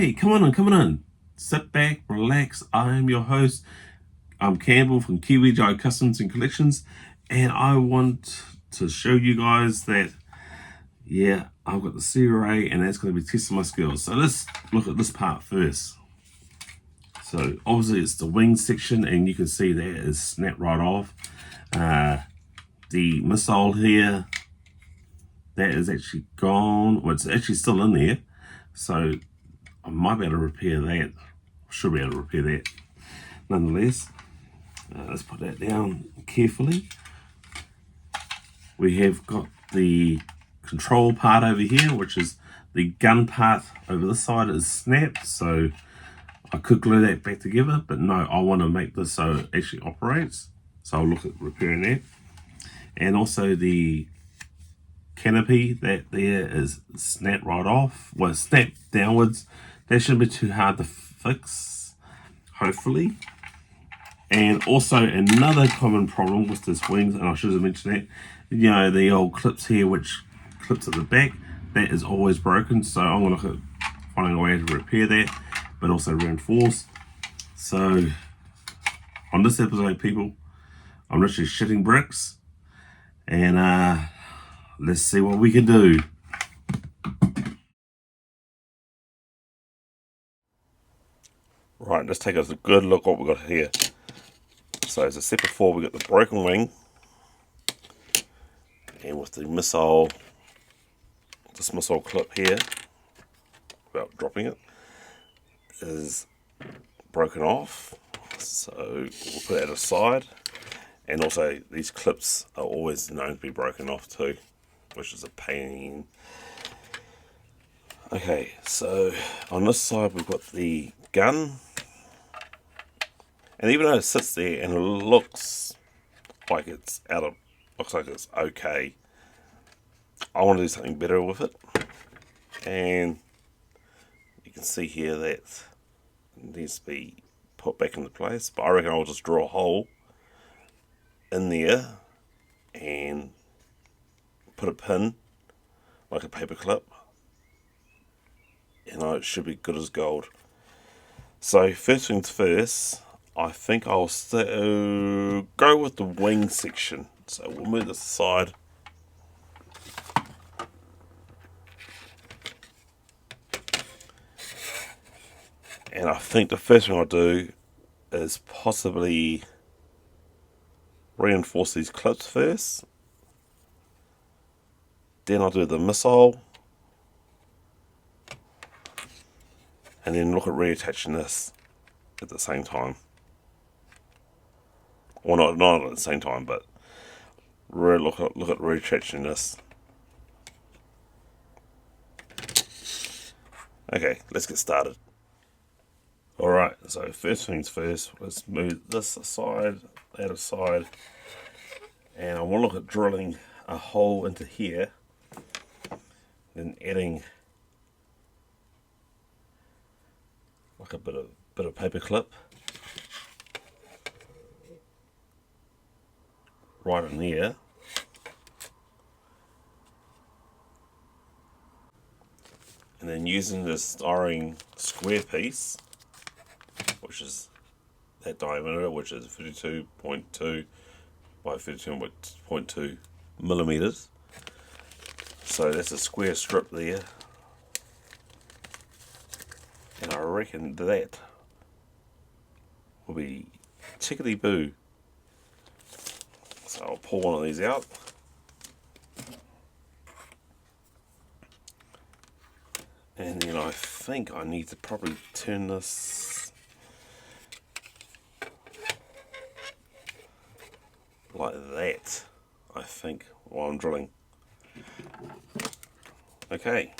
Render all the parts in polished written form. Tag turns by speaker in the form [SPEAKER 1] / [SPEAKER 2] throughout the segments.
[SPEAKER 1] Hey, come on in. Sit back, relax. I am your host. I'm Campbell from Kiwi Jai Customs and Collections, and I want to show you guys that, yeah, I've got the Sea Ray, and that's going to be testing my skills. So let's look at this part first. So obviously it's the wing section, and you can see that is snapped right off. The missile here, that is actually gone. Well, it's actually still in there, so I might be able to repair that. Should be able to repair that. Nonetheless, let's put that down carefully. We have got the control part over here, which is the gun part over this side is snapped, so I could glue that back together, but no, I want to make this so it actually operates. So I'll look at repairing that. And also the canopy, that there is snapped right off. Well, snapped downwards. That shouldn't be too hard to fix, hopefully. And also another common problem with this wings, and I should have mentioned that, you know, the old clips here, which clips at the back, that is always broken. So I'm going to look at finding a way to repair that, but also reinforce. So on this episode, people, I'm literally shitting bricks, and let's see what we can do. Right, let's take a good look what we've got here. So as I said before, we got the broken wing, and with the missile, this missile clip here, without dropping it, is broken off. So we'll put that aside. And also these clips are always known to be broken off too, which is a pain. Okay, so on this side we've got the gun. And even though it sits there and it looks like it's okay, I want to do something better with it. And you can see here that it needs to be put back into place, but I reckon I'll just draw a hole in there and put a pin, like a paper clip, and it should be good as gold. So first things first, I think I'll go with the wing section. So we'll move this aside. And I think the first thing I'll do is possibly reinforce these clips first. Then I'll do the missile. And then look at reattaching this at the same time. Well, not at the same time, but look at reattaching this. Okay, let's get started. Alright, so first things first, let's move this aside, that aside, and I want to look at drilling a hole into here, then adding like a bit of paper clip right in there, and then using this styrene square piece, which is that diameter, which is 52.2 by 52.2 millimeters. So that's a square strip there, and I reckon that will be tickety boo. So I'll pull one of these out. And then I think I need to probably turn this like that, I think, while I'm drilling. Okay.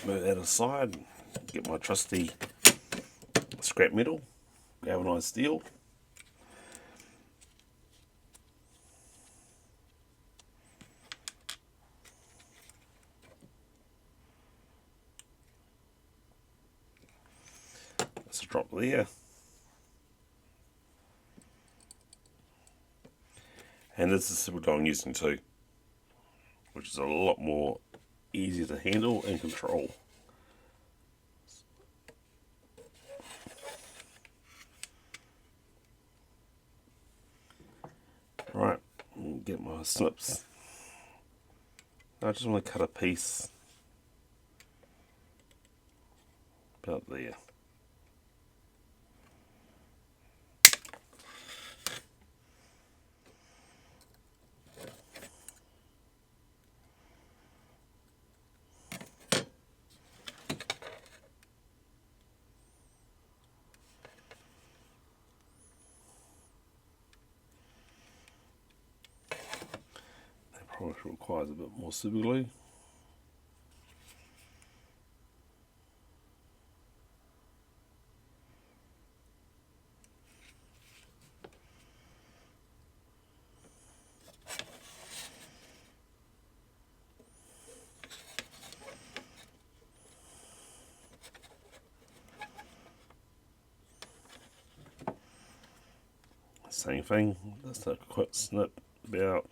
[SPEAKER 1] move that aside, get my trusty scrap metal, galvanized steel. That's a drop there. And this is the silver I'm using too, which is a lot more easier to handle and control. Right, get my snips. I just want to cut a piece about there. Probably requires a bit more super glue. Same thing, just a quick snip about.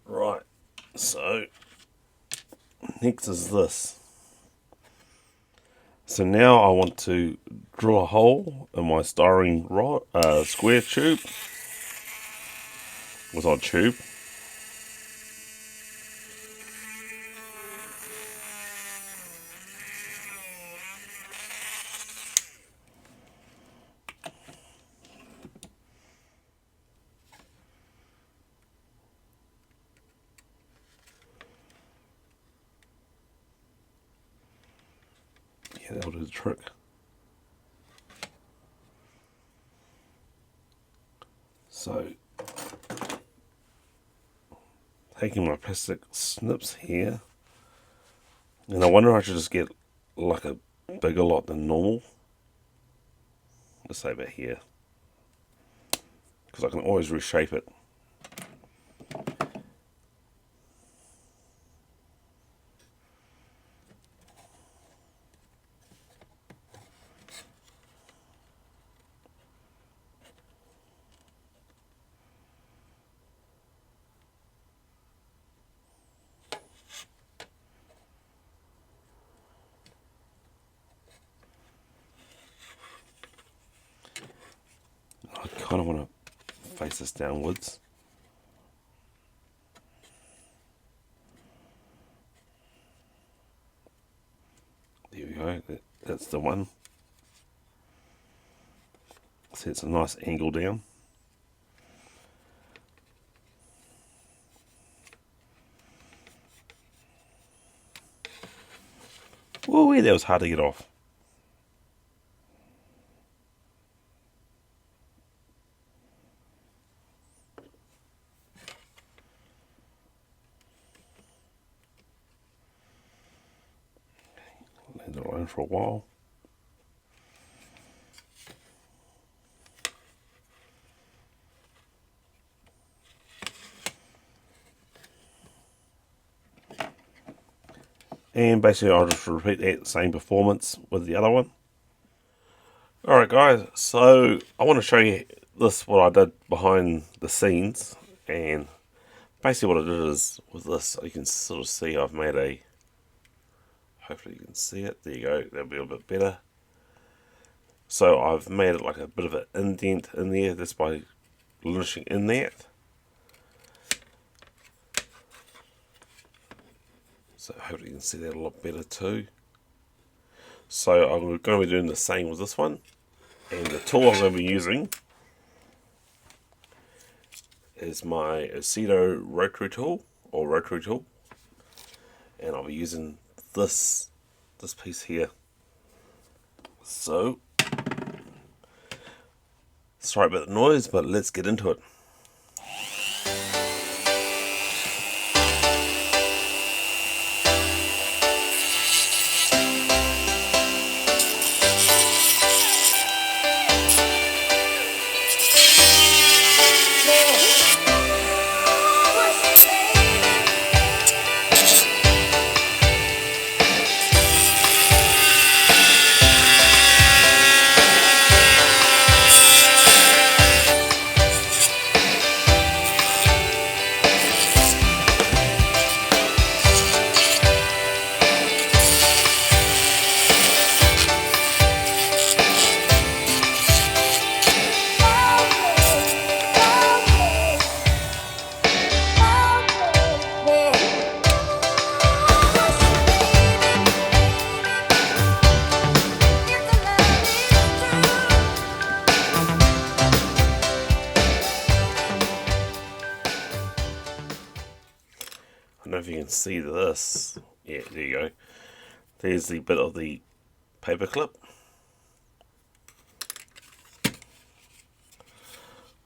[SPEAKER 1] Right, so next is this. So now I want to drill a hole in my styrene rod, square tube, with our tube. Yeah, that'll do the trick. So, taking my plastic snips here, and I wonder if I should just get like a bigger lot than normal. Let's say about here, because I can always reshape it. I kind of want to face this downwards. There we go, that's the one. See, it's a nice angle down. Whoa, that was hard to get off. Leave it alone for a while. And basically I'll just repeat that same performance with the other one. Alright guys, so I want to show you this, what I did behind the scenes, and basically what I did is with this, you can sort of see I've made a, hopefully you can see it, there you go, that'll be a bit better. So I've made it like a bit of an indent in there, that's by lynching in that. So hopefully you can see that a lot better too. So I'm going to be doing the same with this one. And the tool I'm going to be using is my Aceto rotary tool, and I'll be using this piece here. So, sorry about the noise, but let's get into it. I don't know if you can see this. Yeah, there you go. There's the bit of the paper clip.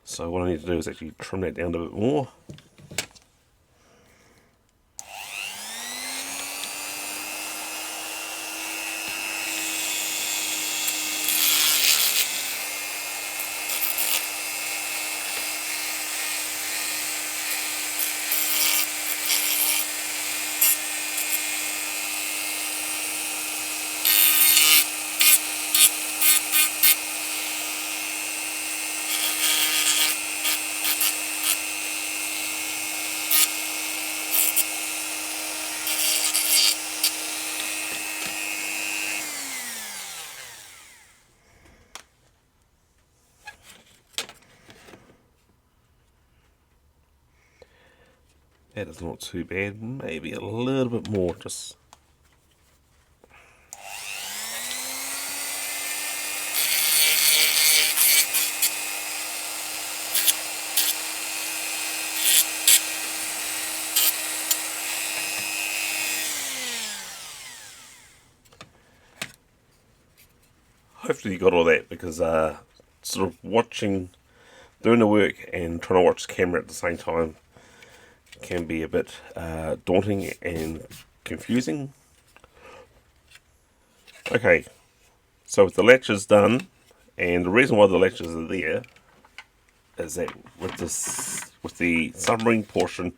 [SPEAKER 1] So what I need to do is actually trim that down a bit more. That is not too bad, maybe a little bit more, just hopefully you got all that, because sort of doing the work and trying to watch the camera at the same time can be a bit daunting and confusing. Okay, so with the latches done, and the reason why the latches are there is that with the submarine portion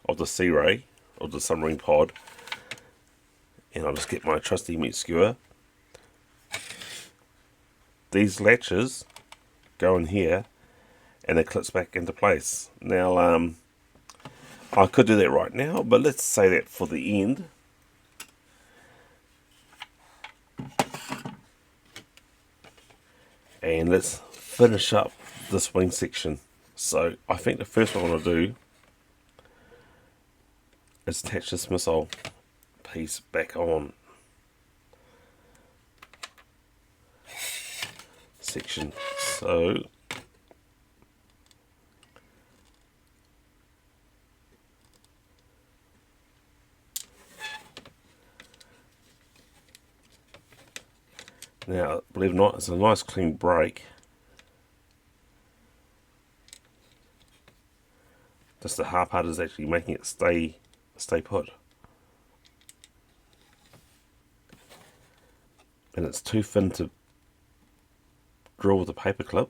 [SPEAKER 1] of the Sea Ray, of the submarine pod, and I'll just get my trusty meat skewer, these latches go in here and it clips back into place. Now I could do that right now, but let's say that for the end. And let's finish up this wing section. So I think the first one I want to do is attach this missile piece back on section. So now, believe it or not, it's a nice clean break. Just the hard part is actually making it stay put. And it's too thin to drill with a paper clip.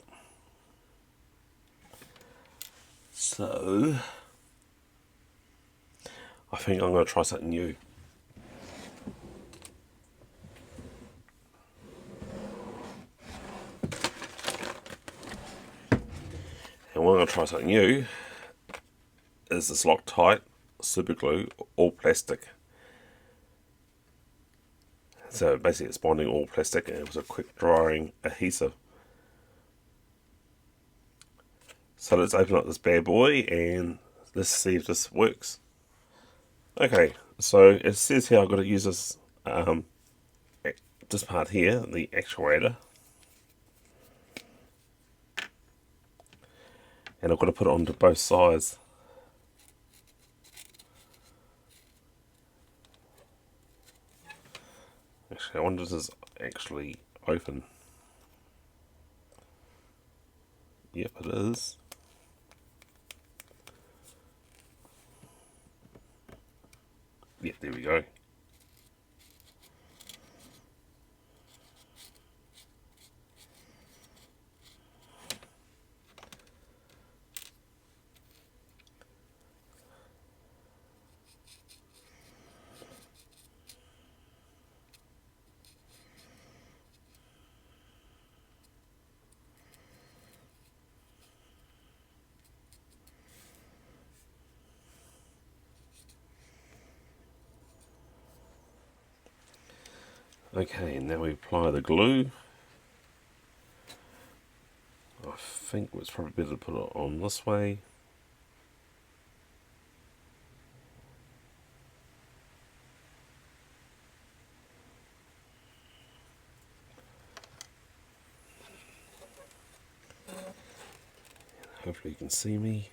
[SPEAKER 1] So I think I'm going to try something new. And what I'm going to try something new is this Loctite super glue, all plastic. So basically it's bonding all plastic, and it was a quick drying adhesive. So let's open up this bad boy and let's see if this works. Okay, so it says here I've got to use this part here, the actuator. and I've got to put it onto both sides. Actually, I wonder if this is actually open. Yep, it is. Yep, there we go. Okay, now we apply the glue. I think it's probably better to put it on this way. Hopefully you can see me.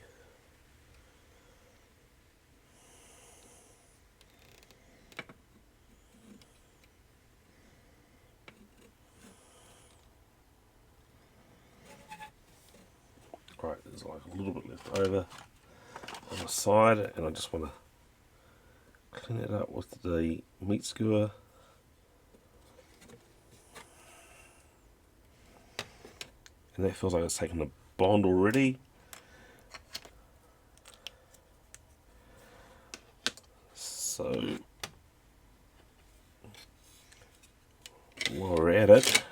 [SPEAKER 1] Right, there's like a little bit left over on the side, and I just want to clean it up with the meat skewer. And that feels like it's taken a bond already. So while we're at it,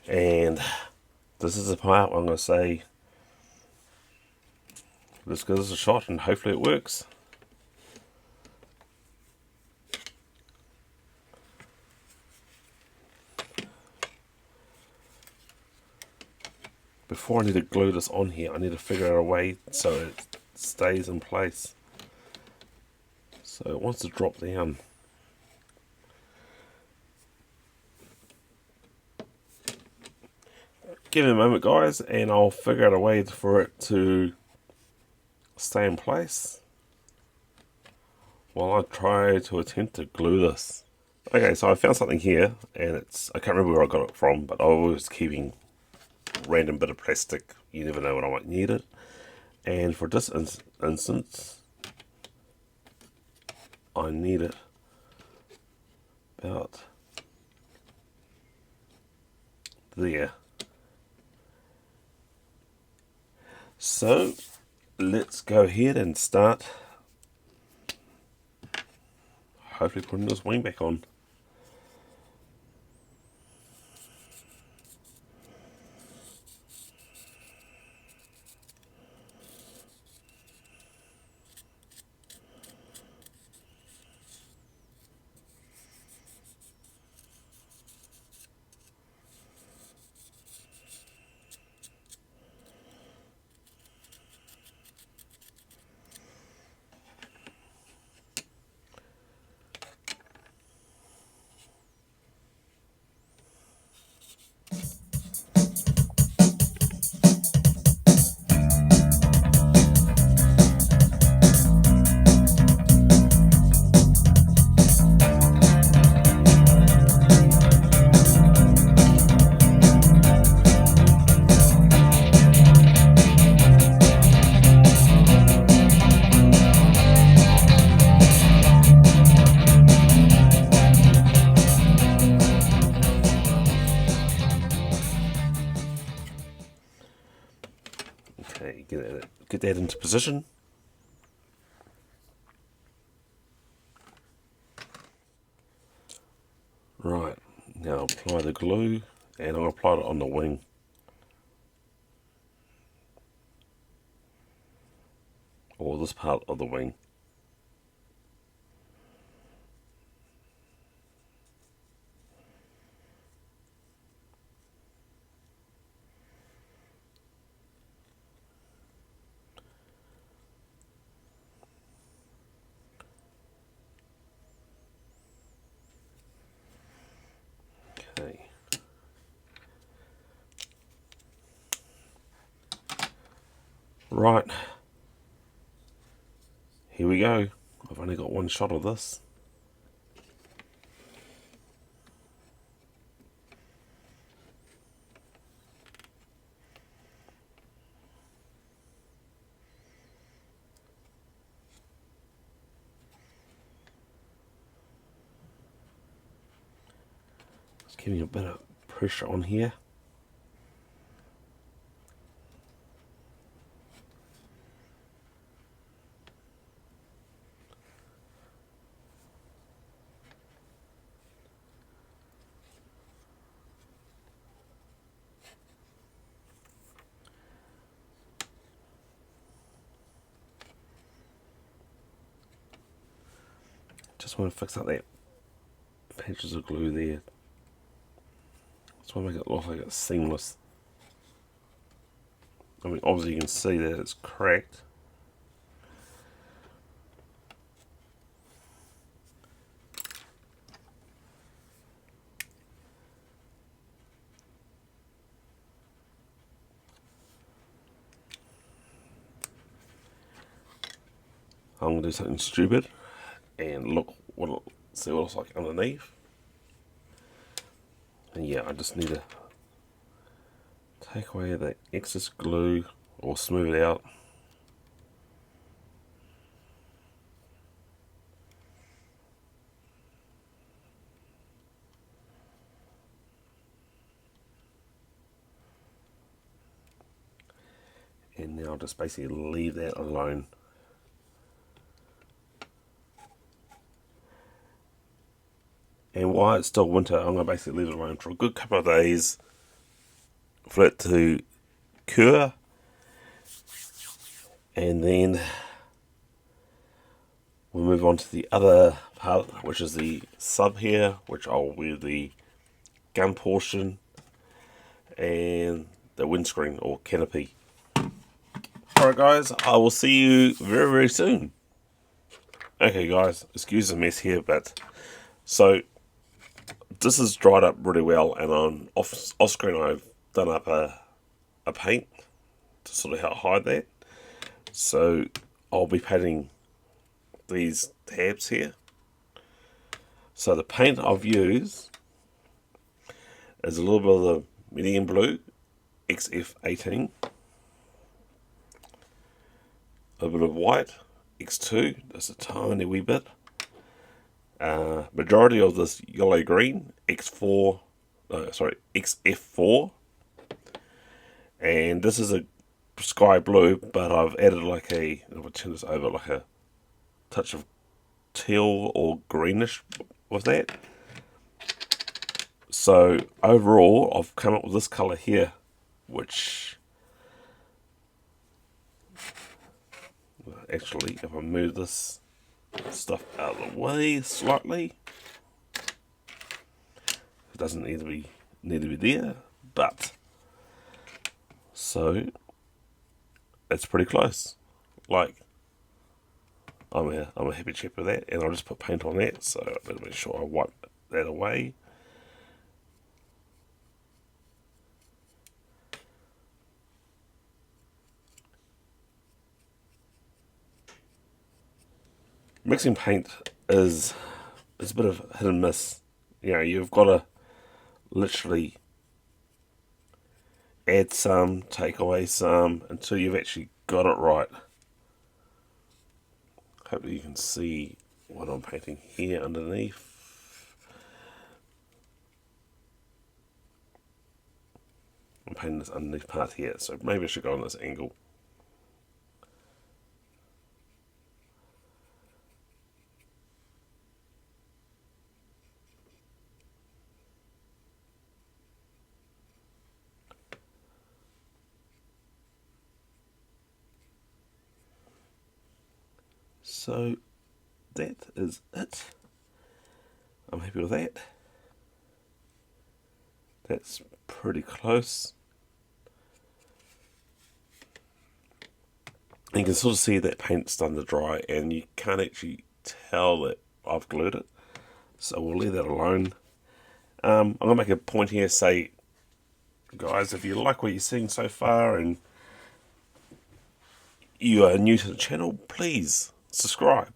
[SPEAKER 1] and this is the part where I'm going to say, let's give this a shot and hopefully it works. Before I need to glue this on here, I need to figure out a way so it stays in place. So it wants to drop down. Give me a moment, guys, and I'll figure out a way for it to stay in place while I try to attempt to glue this. Okay, so I found something here, and I can't remember where I got it from, but I was keeping random bit of plastic. You never know when I might need it. And for this instance, I need it about there. So let's go ahead and start hopefully putting this wing back on. Okay, get that into position. Right, now apply the glue, and I'll apply it on the wing. Or this part of the wing. Okay. Right, here we go. I've only got one shot of this. Just giving a bit of pressure on here. Just want to fix up that patches of glue there. Just want to make it look like it's seamless. I mean, obviously you can see that it's cracked. I'm going to do something stupid and see what it looks like underneath. And yeah, I just need to take away the excess glue or smooth it out. And now just basically leave that alone. And while it's still winter, I'm going to basically leave it alone for a good couple of days for it to cure. And then we'll move on to the other part, which is the sub here, which I'll wear the gun portion and the windscreen or canopy. Alright guys, I will see you very, very soon. Okay guys, excuse the mess here, but so this has dried up really well, and on off screen I've done up a paint to sort of help hide that. So I'll be painting these tabs here. So the paint I've used is a little bit of the medium blue XF18, a bit of white X2, just a tiny wee bit. Majority of this yellow green XF4, and this is a sky blue, but I've added like I'll turn this over, like a touch of teal or greenish with that. So overall I've come up with this colour here, which actually, if I move this stuff out of the way slightly, it doesn't need to be there, but so it's pretty close. Like, I'm a happy chap with that, and I'll just put paint on that, so I better make sure I wipe that away. Mixing paint is a bit of hit and miss. You know, you've got to literally add some, take away some, until you've actually got it right. Hopefully you can see what I'm painting here underneath. I'm painting this underneath part here, so maybe I should go on this angle. So that is it. I'm happy with that. That's pretty close. You can sort of see that paint's starting to dry, and you can't actually tell that I've glued it. So we'll leave that alone. I'm going to make a point here, say, guys, if you like what you're seeing so far, and you are new to the channel, please subscribe.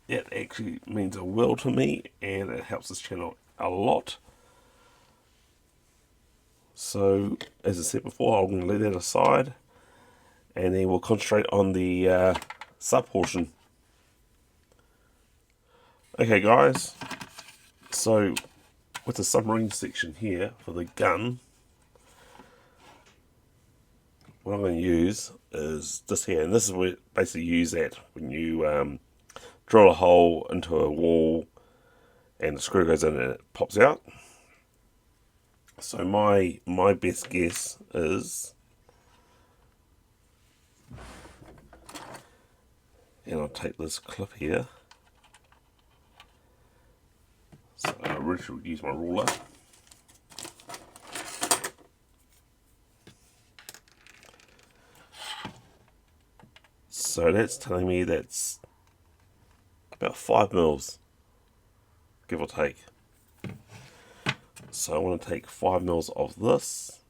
[SPEAKER 1] It actually means a world to me, and it helps this channel a lot. So, as I said before, I'm going to leave that aside, and then we'll concentrate on the sub portion. Okay guys, so with the submarine section here for the gun, what I'm going to use is this here, and this is where basically you use that when you drill a hole into a wall and the screw goes in and it pops out. So my best guess is, and I'll take this clip here, so I originally would use my ruler. So that's telling me that's about 5 mils, give or take. So I want to take 5 mils of this,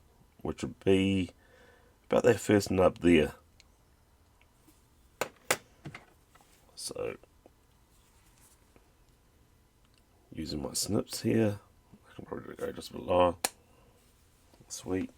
[SPEAKER 1] which would be about that first nub there. So using my snips here, I can probably go just a bit lower. Sweet.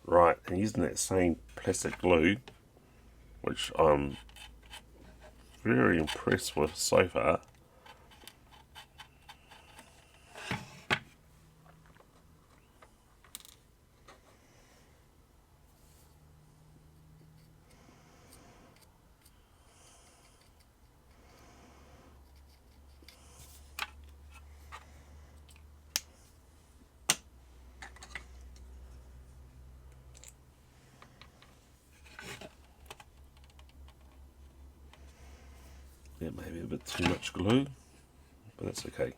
[SPEAKER 1] Right, and using that same plastic glue, which I'm very impressed with so far. It may be a bit too much glue, but that's okay.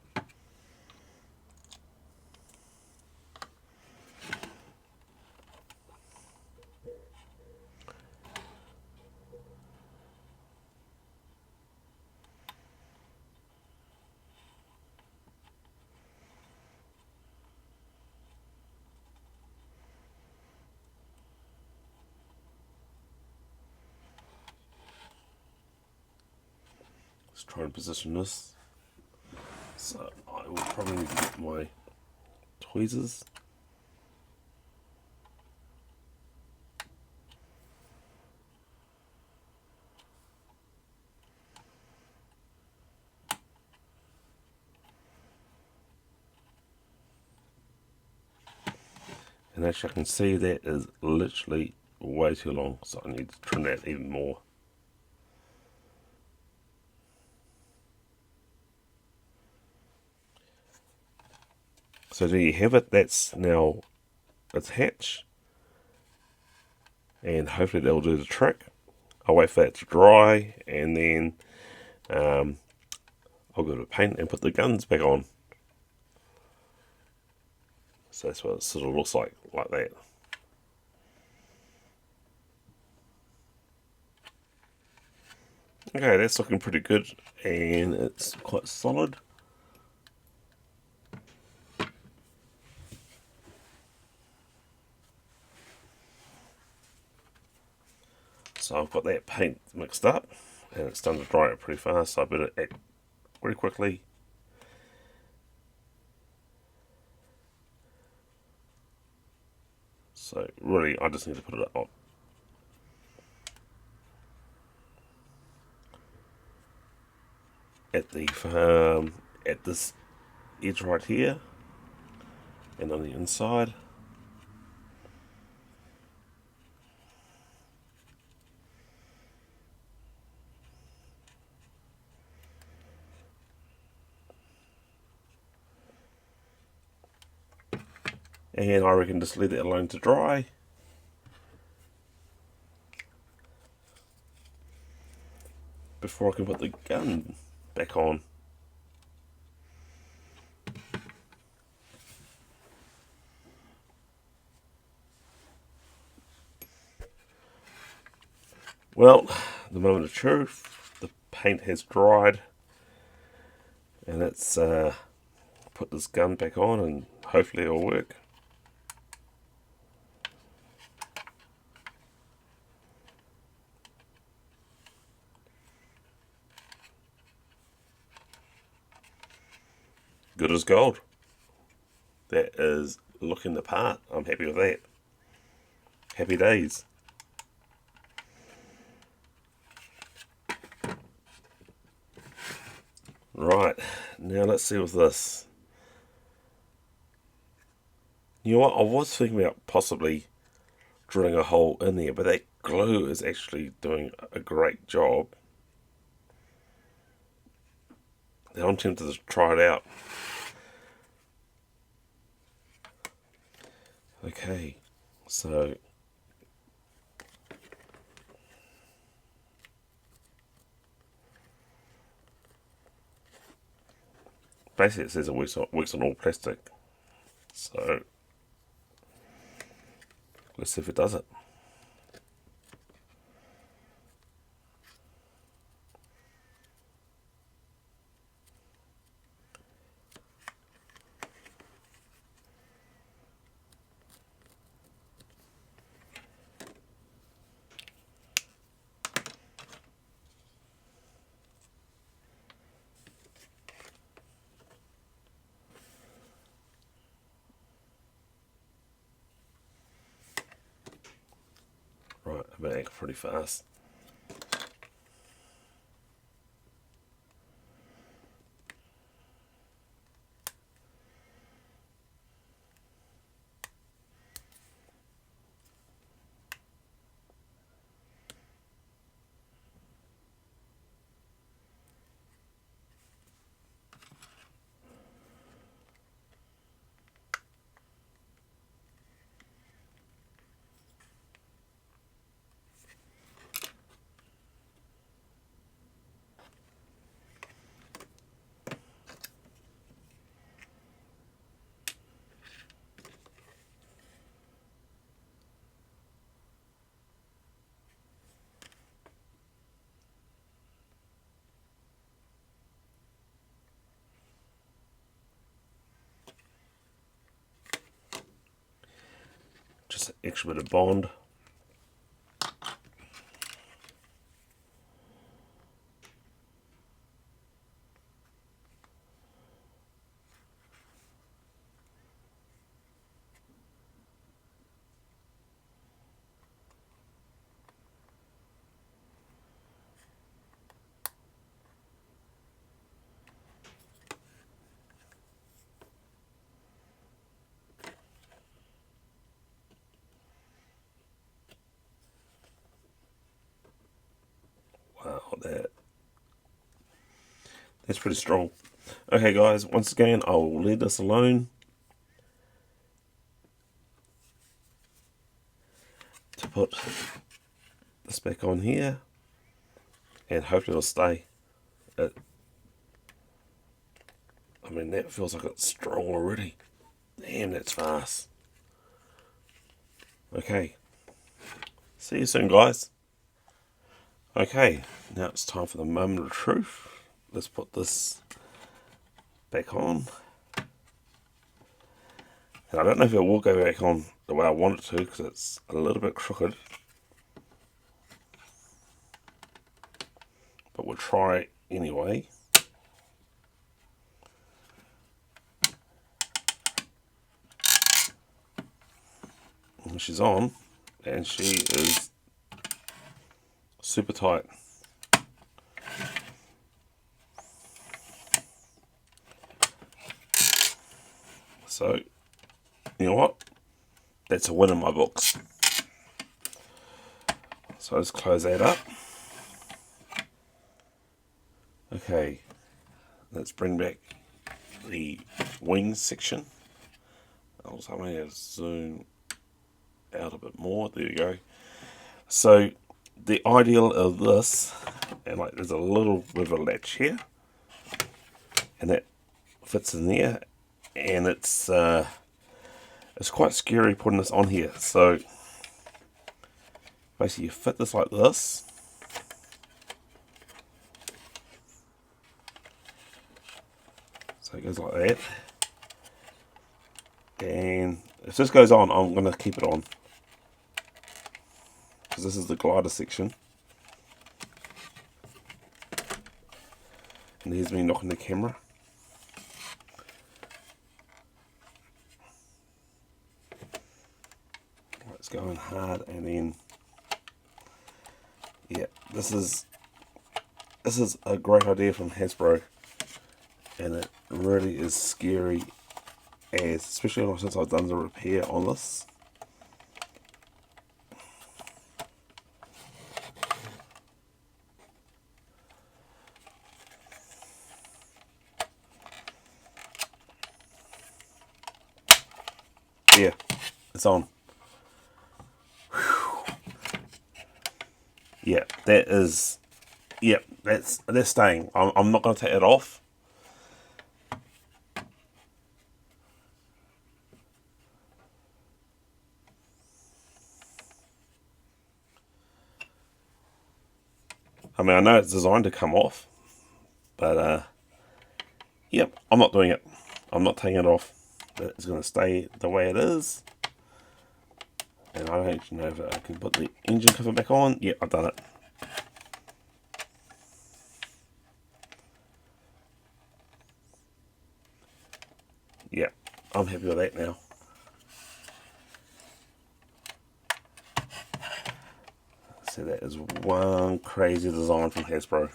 [SPEAKER 1] Let's try and position this. So I will probably need to get my tweezers. And actually I can see that is literally way too long, so I need to trim that even more. So there you have it, that's now attached, and hopefully that'll do the trick. I'll wait for that to dry, and then I'll go to paint and put the guns back on. So that's what it sort of looks like that. Okay, that's looking pretty good, and it's quite solid. So I've got that paint mixed up, and it's done to dry it pretty fast, so I better act pretty quickly. So really, I just need to put it on. At this edge right here, and on the inside. And I reckon just leave it alone to dry. before I can put the gun back on. Well, the moment of truth, the paint has dried, and let's put this gun back on and hopefully it'll work. Good as gold. That is looking the part. I'm happy with that. Happy days. Right, now let's see with this. You know what, I was thinking about possibly drilling a hole in there, but that glue is actually doing a great job. Now I'm tempted to try it out. Okay, so basically it says it works on all plastic. So let's see if it does it. Right, I'm going to act pretty fast. Just an extra bit of bond. Wow, that's pretty strong. Okay guys, once again, I'll leave this alone to put this back on here, and hopefully it'll stay. I mean, that feels like it's strong already. Damn, that's fast. Okay, see you soon guys. Okay, now it's time for the moment of truth. Let's put this back on. And I don't know if it will go back on the way I want it to, because it's a little bit crooked. But we'll try anyway. And she's on, and she is super tight. So, you know what? That's a win in my books. So let's close that up. Okay, let's bring back the wings section. Also, I'm going to zoom out a bit more. There you go. So the ideal of this, and like there's a little bit of a latch here, and that fits in there, and it's quite scary putting this on here. So basically you fit this like this, so it goes like that, and if this goes on, I'm going to keep it on, because this is the glider section. And here's me knocking the camera. It's going hard, and then yeah, this is a great idea from Hasbro, and it really is scary, as especially since I've done the repair on this. Yeah, it's on. Whew. Yeah, that is. Yeah, that's staying. I'm not going to take it off. I mean, I know it's designed to come off, but yep, I'm not doing it. I'm not taking it off. It's going to stay the way it is. And I don't actually know if I can put the engine cover back on. Yep, I've done it. Yep, I'm happy with that now. So that is one crazy design from Hasbro.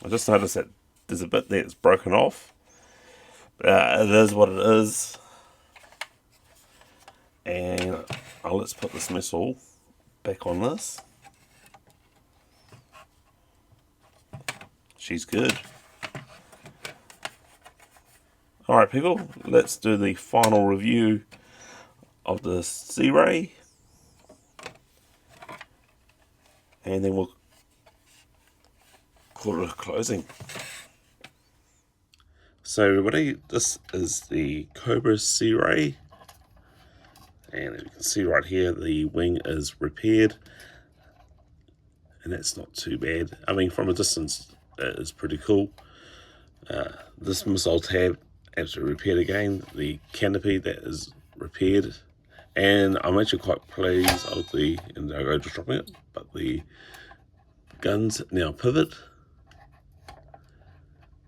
[SPEAKER 1] I just noticed that there's a bit there that's broken off. It is what it is. And let's put this missile back on this. She's good. Alright people, let's do the final review of the Sea Ray. And then we'll call it a closing. So everybody, this is the Cobra Sea Ray. And as you can see right here, the wing is repaired. And that's not too bad. I mean, from a distance, it is pretty cool. This missile tab, absolutely repaired again. The canopy, that is repaired. And I'm actually quite pleased of the, and I'll go just dropping it, but the guns now pivot.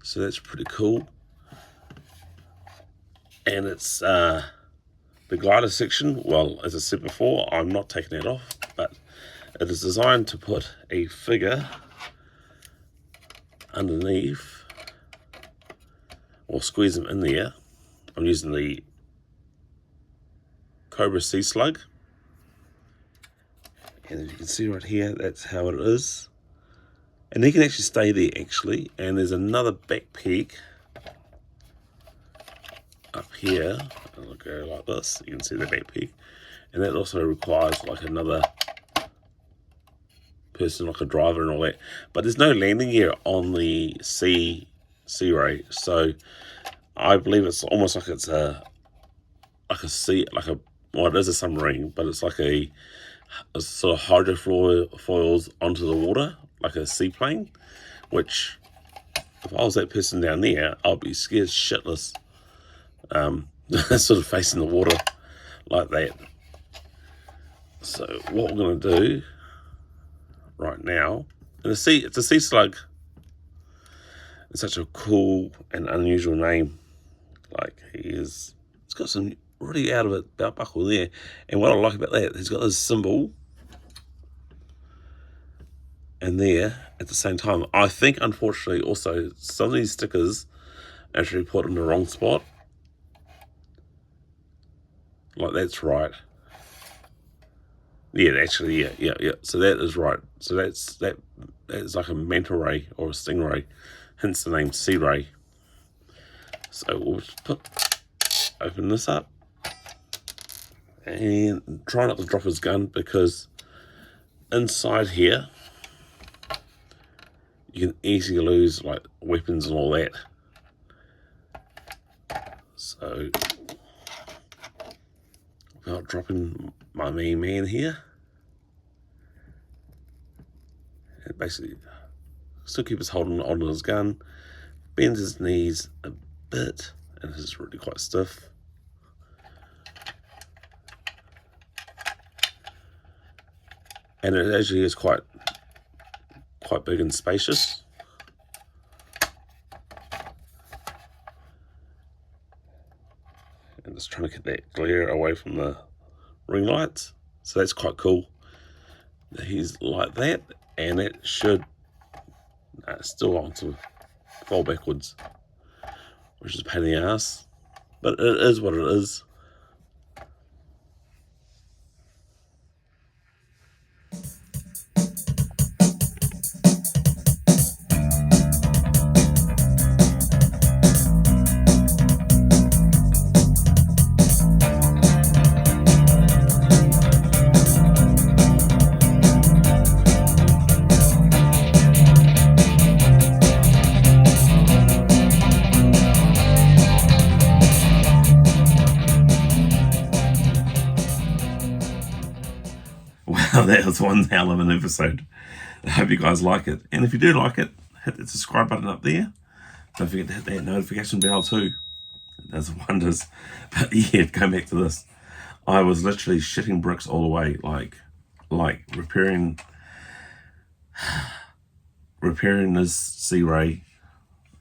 [SPEAKER 1] So that's pretty cool. And it's the glider section, well, as I said before, I'm not taking that off, but it is designed to put a figure underneath, or squeeze them in there. I'm using the Cobra Sea Slug. And as you can see right here, that's how it is. And they can actually stay there actually. And there's another back peg up here. I'll go like this. You can see the back peg. And that also requires like another person, like a driver and all that. But there's no landing gear on the Sea Ray. So I believe it's almost like it's well, it is a submarine, but it's like a sort of hydrofoils onto the water, like a seaplane, which if I was that person down there, I'd be scared shitless. Sort of facing the water like that. So what we're going to do right now, and it's a sea slug. It's such a cool and unusual name. Like it's got some really out of it belt buckle there. And what I like about that, he's got this symbol and there at the same time. I think unfortunately also some of these stickers actually put in the wrong spot. Like that's right. Yeah, actually, yeah. So that is right. So that's like a manta ray or a stingray, hence the name Sea Ray. So we'll just open this up and try not to drop his gun, because inside here you can easily lose like weapons and all that. So without dropping my main man here, and basically still keep us holding on to his gun, bend his knees a bit, and this is really quite stiff. And it actually is quite big and spacious. And just trying to get that glare away from the ring lights. So that's quite cool. He's like that, and it should still want to fall backwards, which is a pain in the ass, but it is what it is. Wow, that was one hell of an episode. I hope you guys like it. And if you do like it, hit the subscribe button up there. Don't forget to hit that notification bell too. It does wonders. But yeah, going back to this. I was literally shitting bricks all the way, like repairing this Sea Ray,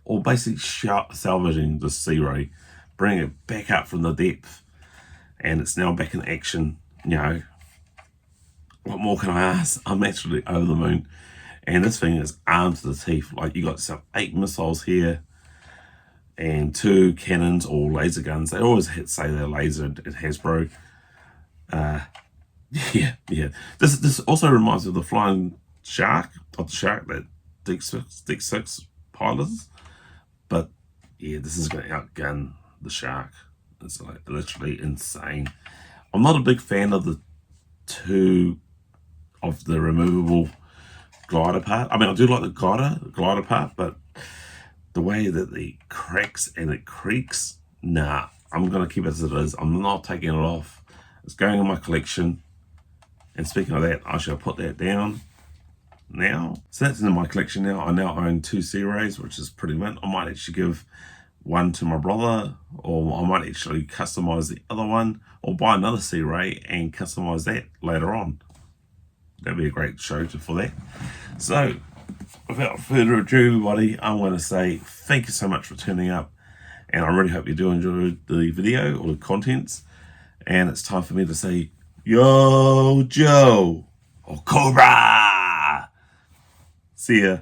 [SPEAKER 1] or basically salvaging this Sea Ray, bringing it back up from the depth, and it's now back in action. You know, what more can I ask? I'm actually over the moon. And this thing is armed to the teeth. Like, you got some 8 missiles here and 2 cannons or laser guns. They always say they're laser at Hasbro. Yeah. This also reminds me of the flying shark, of the shark that D6 pilots. But yeah, this is going to outgun the shark. It's like literally insane. I'm not a big fan of the removable glider part. I mean, I do like the glider part, but the way that it cracks and it creaks, nah, I'm going to keep it as it is. I'm not taking it off. It's going in my collection. And speaking of that, I shall put that down now. So that's in my collection now. I now own 2 Sea Rays, which is pretty mint. I might actually give one to my brother, or I might actually customize the other one, or buy another Sea Ray and customize that later on. That'd be a great show for that. So, without further ado, everybody, I'm going to say thank you so much for tuning up. And I really hope you do enjoy the video or the contents. And it's time for me to say, Yo, Joe, or Cobra! See ya.